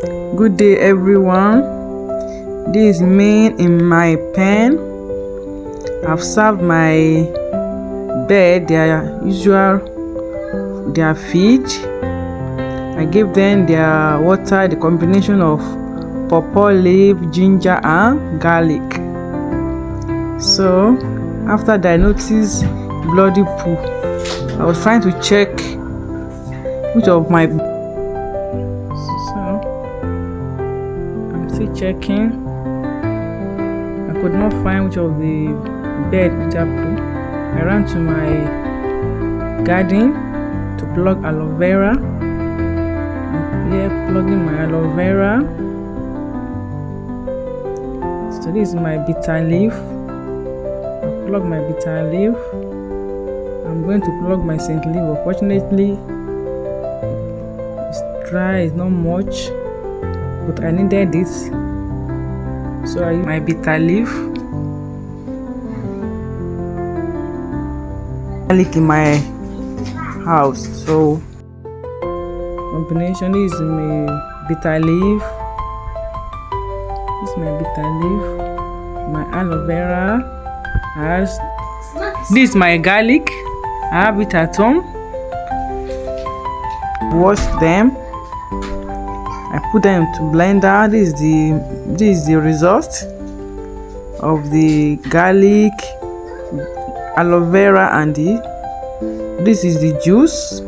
Good day, everyone. This is me in my pen. I've served my bird their feed. I gave them their water, the combination of pawpaw leaf, ginger and garlic. So after that, I noticed bloody poo. I was trying to check which of my still checking. I could not find which of the bed with poo. I ran to my garden to plug aloe vera. I'm here plugging my aloe vera. So this is my bitter leaf. I plug my bitter leaf. I'm going to plug my scent leaf. Unfortunately, it's dry, it's not much, but I needed this, so I use my bitter leaf. Garlic in my house, so combination is my bitter leaf. This is my bitter leaf, my aloe vera. This is my garlic. I have it at home. Wash them. I put them into blender. This is the result of the garlic, aloe vera, and this is the juice.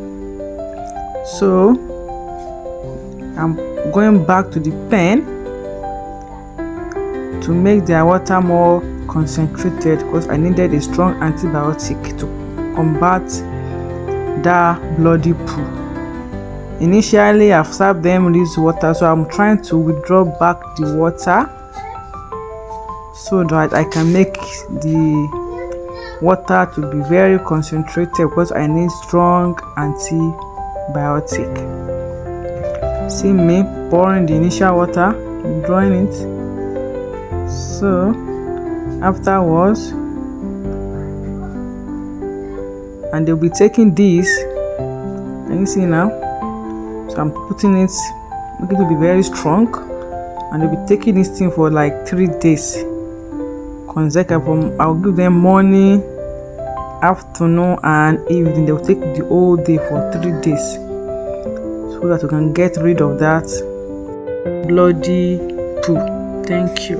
So I'm going back to the pen to make their water more concentrated because I needed a strong antibiotic to combat that bloody poo. Initially, I've served them this water, so I'm trying to withdraw back the water so that I can make the water to be very concentrated because I need strong antibiotic. See me pouring the initial water, withdrawing it. So afterwards, and they'll be taking this. Can you see now? So I'm putting it, make it to be very strong, and they'll be taking this thing for like 3 days consecutive. I'll give them morning, afternoon and evening. They'll take the whole day for 3 days so that we can get rid of that bloody poo. Thank you.